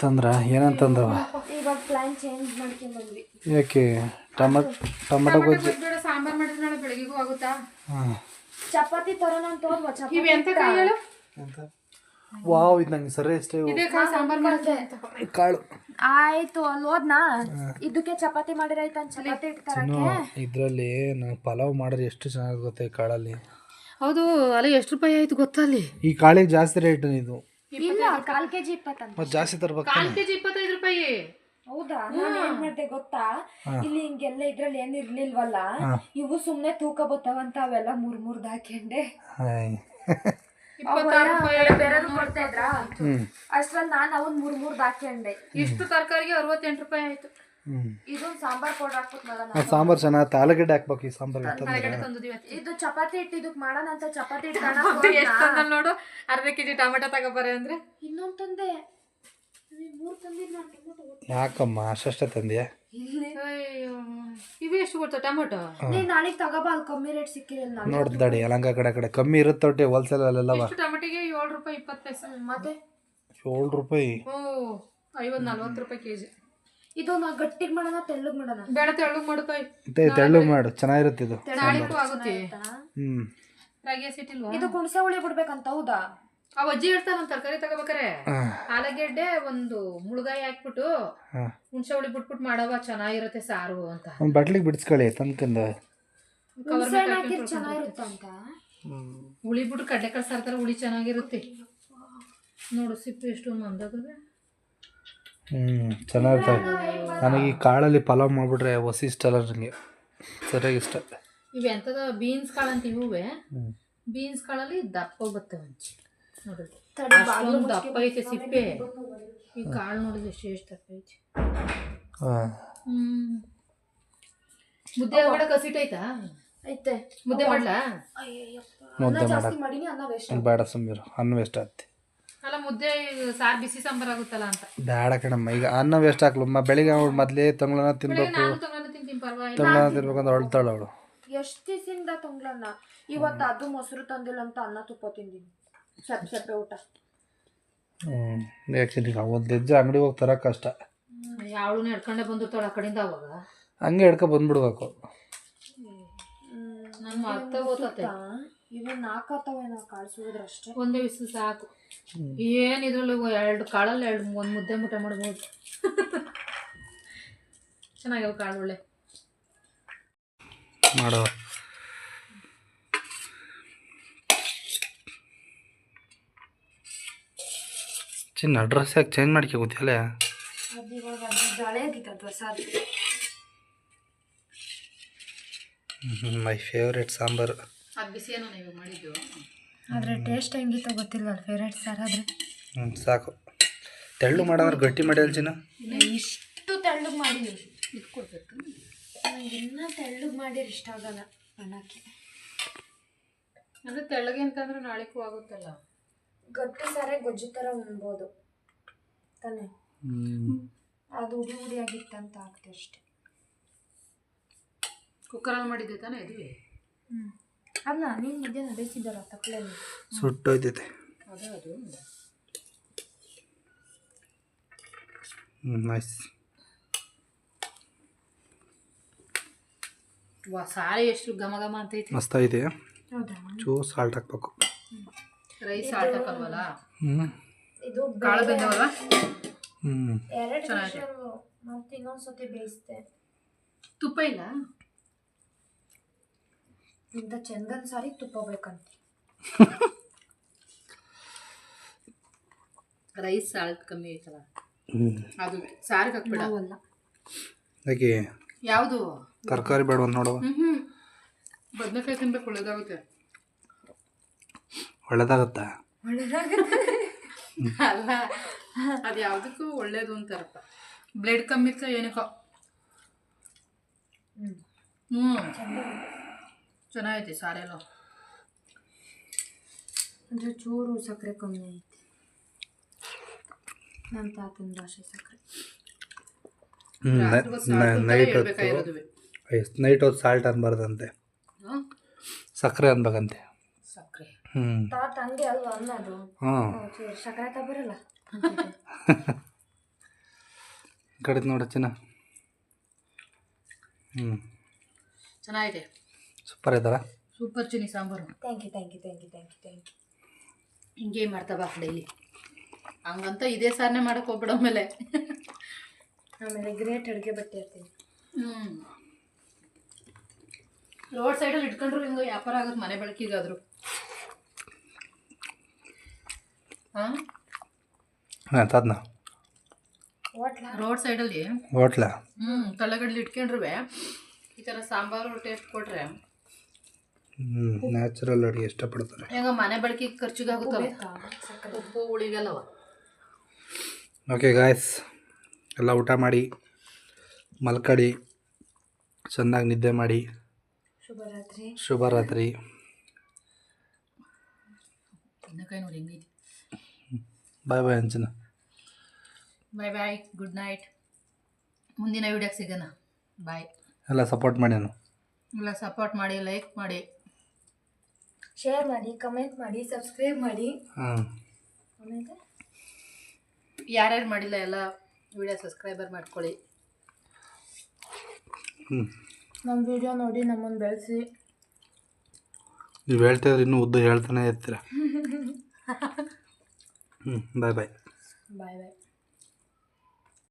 ತಂದ್ರ ಏನಂತಂದವ ಇವಾಗ plan change ಮಾಡ್ಕೊಂಡ್ ಬಂದ್ವಿ. ಯಾಕೆ ಟೊಮೆಟೊ ಗೊಜ್ಜು ಸಾಂಬಾರ್ ಮಾಡಿದ್ರೆ ನಾಳೆ ಬೆಳಗ್ಗೆಗೂ ಆಗುತ್ತಾ? ಚಪಾತಿ ತರೋಣ ಅಂತ ಹೋದ್ವ. ಇವ್ ಎಂತ ಕಾಯಿ ಹೇಳು? ವಾವ್ ಇದು ನಂಗೆ ಸರಿ ಇಷ್ಟ ಇದೇ ಕಾಯಿ ಸಾಂಬಾರ್ ಮಾಡಿದ್ರೆ ಕಾಳು ಆಯ್ತು ಅಲ್ಲಿ ಹೋದ್ನಾ ಇದಕ್ಕೆ ಚಪಾತಿ ಮಾಡಿರೈತ ಚಪಾತಿ ಇಡ್ತಾರಕ್ಕೆ ಇದ್ರಲ್ಲಿ ನಾವು ಪಲಾವ್ ಮಾಡಿದ್ರೆ ಎಷ್ಟು ಚೆನ್ನಾಗಿ ಗೊತ್ತಾ ಈ ಕಾಳಲ್ಲಿ. ಹೌದು ಅಲ್ಲ ಎಷ್ಟು ರೂಪಾಯಿ ಆಯ್ತು ಗೊತ್ತಾ ಅಲ್ಲಿ? ಈ ಕಾಳಿಗೆ ಜಾಸ್ತಿ ರೇಟ್ ಇದು. ಇಲ್ಲ 1/4 kg 20 ಅಂತ. ಮತ್ತೆ ಜಾಸ್ತಿ ತರ್ಬೇಕು. 1/4 kg 25 ರೂಪಾಯಿ. ಹೌದಾ? ನಾನು ಏನ್ ಮಾಡ್ದೆ ಗೊತ್ತಾ, ಇಲ್ಲಿ ಹಿಂಗೆಲ್ಲ ಇದ್ರಲ್ಲಿ ಏನ್ ಇರ್ಲಿಲ್ವಲ್ಲ, ಇವು ಸುಮ್ನೆ ತೂಕ ಬತ್ತಾವಂತ ಅವೆಲ್ಲ ಮೂರ್ ಹಾಕೊಂಡೆ. ಬೇರೆಯವ್ರು ಕೊಡ್ತಾ ಇದ್ರ ಅಷ್ಟ್ರಲ್ಲಿ ನಾನು ಅವನ್ ಮೂರ್ ಹಾಕೊಂಡೆ. ಇಷ್ಟು ತರಕಾರಿಗೆ 68 ರೂಪಾಯಿ ಆಯ್ತು. ಇದೊಂದು ಸಾಂಬಾರ್ ಪೌಡರ್ ಹಾಕ್ಬಿಟ್ಟು ಮಾಡೋಣ. ಸಾಂಬಾರ್ ಚೆನ್ನಾಗಿ ಆಲೂಗಡ್ಡೆ ಹಾಕ್ಬೇಕು ಈ ಸಾಂಬಾರ್. ಇದು ಚಪಾತಿ ಹಿಟ್ಟು ಇದಕ್ ಮಾಡೋಣ ಅಂತ ಚಪಾತಿ ಹಿಟ್ಟು ನೋಡು 1/2 kg ಟೊಮೆಟೊ ತಗೋಬಾರೆ ಅಂದ್ರೆ ಇನ್ನೊಂದ್ ತಂದೆ 3 ತಂದಿದ್ ನಾನು ಟೊಮೆಟೊ. ಯಾಕಮ್ಮ ಅಷ್ಟೇ ತಂದ್ಯಾ? ಇವು ಎಷ್ಟು ಕೊಡ್ತಾವ ಟೊಮೆಟೊ? ನೀನ್ ನಾಳೆಗೆ ತಗೋಬಾ, ಅಲ್ಲಿ ಕಮ್ಮಿ ರೇಟ್ ಸಿಕ್ಕಿರಲ್ಲ. ನೋಡ್ದಾಡಿ ಯಲಂಕ ಕಡೆ ಕಮ್ಮಿ ಇರುತ್ತೆ ಹೋಲ್ಸೇಲ್ ಅಲ್ಲೆಲ್ಲವ. ಟೊಮೆಟೊಗೆ 7 ರೂಪಾಯಿ 20 ಪೈಸೆ. ಮತ್ತೆ 7 ರೂಪಾಯಿ 50-40 ರೂಪಾಯಿ ಕೆಜಿ. ಇದು ನಾ ಗಟ್ಟಿಗೆ ಮಾಡೋಣ ತೆಳ್ಳಗ್ ಮಾಡೋಣ? ಬೇಡ ತೆಳ್ಳಗ್ ಮಾಡ್ತಾಯಿ. ತೆಳ್ಳಗ್ ಮಾಡು ಚೆನ್ನಾಗಿರುತ್ತೆ ಇದು. ನಾಳೆಗೂ ಆಗುತ್ತೆ. ರಾಗಿ ಸಿಟ್ಟಿಲ್ವಾ? ಇದು ಕುಣಸೆ ಹುಳಿ ಬಿಡ್ಬೇಕಂತ. ಹೌದಾ? ಆ ಅಜ್ಜಿ ಹೇಳ್ತಾರ ಒಂದ್ ತರಕಾರಿ ತಗೋಬೇಕಾರೆ ಆಲೂಗೆಡ್ಡೆ ಒಂದು ಮುಳುಗಾಯಿ ಹಾಕ್ಬಿಟ್ಟು ಹುಣಸೆ ಹುಳಿ ಬಿಟ್ಬಿಟ್ಟು ಮಾಡವ ಚೆನ್ನಾಗಿರುತ್ತೆ ಸಾರು ಅಂತ. ಒಂದ್ ಬಟ್ಲಿಗೆ ಬಿಡಿಸ್ಕೊಳ್ಳಿ ತನ್ಕಂದ ಚೆನ್ನಾಗಿರುತ್ತಂತ. ಹುಳಿ ಬಿಟ್ಟು ಕಡ್ಲೆಕಾಳು ಸಾರ್ತಾರ, ಹುಳಿ ಚೆನ್ನಾಗಿರುತ್ತೆ ನೋಡು. ಸಿಪ್ಪು ಎಷ್ಟು ಮಂದಾಗವೆ. ಚೆನ್ನಾಗಿರ್ತವೆ. ನನಗೆ ಈ ಕಾಳಲ್ಲಿ ಪಲಾವ್ ಮಾಡ್ಬಿಟ್ರೆ ಹೊಸ ಇಷ್ಟ ಅಲ್ಲ ನನಗೆ, ಸರಿಯಾಗಿ ಇಷ್ಟ. ಇವೆಂತದ ಬೀನ್ಸ್ ಕಾಳು ಅಂತ ಇವುವೆ. ಬೀನ್ಸ್ ಕಾಳಲ್ಲಿ ದಪ್ಪ ಬರ್ತವೆ ನೋಡ್ರಿ, ಅಷ್ಟೊಂದು ದಪ್ಪ ಐತೆ ಸಿಪ್ಪೆ. ಈ ಕಾಳು ನೋಡಿದ್ರೆ ಎಷ್ಟು ದಪ್ಪ ಐತೆ. ಮುದ್ದೆ ಒಳಗಡೆ ಕಸಿಟ್ಟೈತಾ? ಐತೆ. ಮುದ್ದೆ ಮಾಡ್ಲಾ? ಮುದ್ದೆ ಮಾಡಕ್ ಬೇಡ ಸುಮ್ಮೀರು, ಅನ್ನ ವೇಸ್ಟ್ ಆಗ್ತಿ. ಅಲ್ಲ ಮುದ್ದೆ ಸಾರು ಬಿಸಿ ಸಾಂಬಾರ್ ಆಗುತ್ತಲ್ಲ ಅಂತ. ಬೇಡ ಕಣಮ್ಮ, ಈಗ ಅನ್ನ ವೇಸ್ಟ್ ಹಾಕ್ಲಮ್ಮ. ಬೆಳಿಗ್ಗೆ ಅವಳು ಮೊದಲೇ ತಂಗ್ಳನ್ನ ತಿನ್ಬೇಕು, ತಂಗ್ಳನ್ನ ತಿನ್ಬೇಕಂತ ಹೊಳ್ತಾಳ ಅವಳು. ಎಷ್ಟು ದಿವಸದಿಂದ ತಂಗ್ಳನ್ನ. ಇವತ್ತು ಅದು ಮೊಸರು ತಂದಿಲ್ಲ ಅಂತ ಅನ್ನ ತುಪ್ಪ ತಿಂದಿನಿ. ಸಪ್ಪೆ ಊಟ. ಯಾಕೆ ಒಂದು ಹೆಜ್ಜೆ ಅಂಗಡಿ ಹೋಗಿ ತರಕ್ಕೆ ಕಷ್ಟ. ಯಾವಳು ನಡ್ಕೊಂಡೆ ಬಂದಿರ್ತಾಳ ಆ ಕಡೆಯಿಂದ. ಅವಾಗ ಹಂಗೆ ಹಿಡ್ಕೊ ಬಂದ್ಬಿಡ್ಬೇಕು. ನನ್ನ ಅರ್ಥ ಗೊತ್ತೈತೆ. ಇವು 4 ಆತವೆ, ನಾವು ಕಾಳ್ಸಿದ್ರೆ ಅಷ್ಟೇ. ಒಂದೇ ಬಿಸಿಲು ಸಾಕು. ಏನು ಇದ್ರಲ್ಲಿ 2 ಕಾಳಲ್ಲಿ 1 ಮುದ್ದೆ ಮುಟ್ಟೆ ಮಾಡ್ಬೋದು. ಚೆನ್ನಾಗಿವೆ ಕಾಳು ಒಳ್ಳೆ ಮಾಡೋ. ಚಿನ್ನ ಡ್ರೆಸ್ ಯಾಕೆ ಚೇಂಜ್ ಮಾಡ್ಕೊ ಗೊತ್ತಿಲ್ಲ? ಅದು ಇವಾಗ ಹಳೆ ಆಗಿತ್ತು ಡ್ರೆಸ್. ಅದು ಮೈ ಫೇವ್ರೇಟ್ ಸಾಂಬಾರು. ಅದು ಬಿಸಿ ಏನೋ ನೀವು ಮಾಡಿದ್ದು. ಆದರೆ ಟೇಸ್ಟ್ ಹೆಂಗಿತ್ತು ಗೊತ್ತಿಲ್ಲ. ಫೇವ್ರೇಟ್ ಸಾರ್ ಆದರೆ ಸಾಕು. ತೆಳ್ಳು ಮಾಡೋದ್ರೆ ಗಟ್ಟಿ ಮಾಡಿ ಚಿನ್ನ. ಇಷ್ಟು ತೆಳ್ಳಗೆ ಮಾಡಿ ಇಟ್ಕೊಡ್ಬೇಕು. ನನಗೆ ಇನ್ನೂ ತೆಳ್ಳಗೆ ಮಾಡಿದ್ರೆ ಇಷ್ಟ ಆಗಲ್ಲ ಅನ್ನಕ್ಕೆ. ಅಂದರೆ ತೆಳ್ಳಗೆ ಅಂತಂದ್ರೆ ನಾಳೆಗೂ ಆಗುತ್ತಲ್ಲ. ಗಟ್ಟಿ ಸಾರೇ ಗೊಜ್ಜು ಥರ ಉಣ್ಬೋದು ತಾನೇ. ಅದು ಉಡಿ ಆಗಿತ್ತಂತ ಆಗ್ತದೆ ಅಷ್ಟೆ. ಕುಕ್ಕರಲ್ಲಿ ಮಾಡಿದ್ದೆ ತಾನೇ ಇದು? ಅಲ್ಲ, ನೀನು ನಿದ್ದೆ ನಡೆಸಿದ್ದಾರ ತಪ್ಪಲೆಲ್ಲ ಸುಟ್ಟೋಯ್ತೈತೆ. ಅದು ನೈಸ್. ಸಾರಿ ಎಷ್ಟು ಘಮ ಘಮ ಅಂತೈತಿ. ಮಸ್ತ್ ಐತೆ. ಚೂ ಸಾಲ್ಟ್ ಹಾಕ್ಬೇಕು. ರೈಸ್ ಸಾಲ್ಟ್ ಹಾಕಲ್ವಲ್ಲ. ಇದು ಕಾಳು ಬೆಂದವಲ್ಲ. 2 ಮತ್ತೆ ಇನ್ನೊಂದ್ಸತಿ ಬೇಯಿಸ್ತೆ. ತುಪ್ಪ ಇಲ್ಲ ಇಂಥ ಚಂದನ್ ಸಾರಿ ತುಪ್ಪ ಬೇಕಂತ. ರೈಸ್ ಸಾಲ್ಟ್ ಕಮ್ಮಿ ಐತಲ್ಲ ಅದು ಸಾರಿಗೆ ಹಾಕ್ಬಿಡ. ಯಾಕೆ ಯಾವುದು ತರಕಾರಿ ಬೇಡ ಒಂದು ನೋಡುವ. ಬದನೆಕಾಯಿ ತಿನ್ಬೇಕು, ಒಳ್ಳೇದಾಗುತ್ತೆ. ಒಳ್ಳೇದಾಗತ್ತಾ? ಅಲ್ಲ, ಅದು ಯಾವುದಕ್ಕೂ ಒಳ್ಳೇದು ಅಂತಾರಪ್ಪ. ಬ್ಲಡ್ ಕಮ್ಮಿ ಇತ್ತು ಏನಕ್ಕೋ. ಚೆನ್ನಾಗೈತಿ ಸಾರೆಲ್ಲ. ಅಂದರೆ ಚೂರು ಸಕ್ಕರೆ ಕಮ್ಮಿ ಐತಿ. ನನ್ನ ತಾತನ ಭಾಷೆ ಸಕ್ಕರೆ. ನೈಟ್ ಹೊತ್ತು ಸಾಲ್ಟ್ ಅನ್ಬಾರ್ದಂತೆ, ಸಕ್ಕರೆ ಅನ್ಬೇಕಂತೆ. ಸಕ್ಕರೆ ಹ್ಞೂ ತಾತ ಹಂಗೆ ಅಲ್ವಾ ಅನ್ನೋದು. ಹಾಂ ಸಕ್ಕರೆ ಬರಲ್ಲ. ಕಡಿದು ನೋಡ ಚಿನ್ನ. ಹ್ಞೂ ಚೆನ್ನಾಗಿದೆ. ಸೂಪರ್ ಆಯ್ತಲ್ಲ. ಸೂಪರ್ ಚಿನಿ sambar. Thank you thank you thank you thank you thank you. ಹಿಂಗೆ ಮಾಡ್ತಾವ ಡೈಲಿ ಹಂಗಂತ ಇದೇ ಸಾರನೆ ಮಾಡಕ್ಕೆ ಹೋಗ್ಬಿಡ. ಆಮೇಲೆ ಗ್ರೇಟ್ ಅಡುಗೆ ಬಟ್ಟೆ ಇರ್ತೀನಿ. ರೋಡ್ ಸೈಡಲ್ಲಿ ಇಟ್ಕೊಂಡ್ರು ಹಿಂಗೆ ವ್ಯಾಪಾರ ಆಗುತ್ತೆ ಮನೆ ಬಳಕೆಗಾದ್ರು. ಹಾಂ ತಾದ್ನ ರೋಡ್ ಸೈಡಲ್ಲಿ ಹೋಟ್ಲ ತಲೆಗಡ್ಲಿ ಇಟ್ಕೊಂಡ್ರು ಈ ಥರ ಸಾಂಬಾರು ಟೇಸ್ಟ್ ಕೊಟ್ರೆ ನ್ಯಾಚುರಲ್ ಅಡುಗೆ ಇಷ್ಟಪಡ್ತಾರೆ. ಈಗ ಮನೆ ಬಳಕೆಗೆ ಖರ್ಚಿಗಾಗುತ್ತಲ್ಲ, ಉಪ್ಪು ಉಳಿಗಲ್ಲವ. ಓಕೆ ಗಾಯ್ಸ್, ಎಲ್ಲ ಊಟ ಮಾಡಿ ಮಲ್ಕಡಿ, ಚೆನ್ನಾಗಿ ನಿದ್ದೆ ಮಾಡಿ. ಶುಭರಾತ್ರಿ. ಶುಭರಾತ್ರಿ. ತಿನ್ನಕಾಯಿ ನೋಡಿ ಹೆಂಗೈತಿ. ಬಾಯ್ ಬಾಯ್ ಅಂಚನ. ಬಾಯ್ ಬಾಯ್, ಗುಡ್ ನೈಟ್. ಮುಂದಿನ ವಿಡಿಯೋಗೆ ಸಿಗೋಣ. ಬಾಯ್. ಎಲ್ಲ ಸಪೋರ್ಟ್ ಮಾಡಿ, ಎಲ್ಲ ಸಪೋರ್ಟ್ ಮಾಡಿ, ಲೈಕ್ ಮಾಡಿ, ಶೇರ್ ಮಾಡಿ, ಕಮೆಂಟ್ ಮಾಡಿ, ಸಬ್ಸ್ಕ್ರೈಬ್ ಮಾಡಿ. ಆಮೇಲೆ ಯಾರ್ಯಾರು ಮಾಡಿಲ್ಲ ಎಲ್ಲ ವಿಡಿಯೋ ಸಬ್ಸ್ಕ್ರೈಬರ್ ಮಾಡ್ಕೊಳ್ಳಿ. ನಮ್ಮ ವಿಡಿಯೋ ನೋಡಿ ನಮ್ಮನ್ನು ಬೆಳೆಸಿ. ನೀವು ಹೇಳ್ತಿದ್ರೆ ಇನ್ನೂ ಉದ್ದ ಹೇಳ್ತಾನೆ ಇರ್ತೀರ. ಬಾಯ್ ಬಾಯ್. ಬಾಯ್ ಬಾಯ್.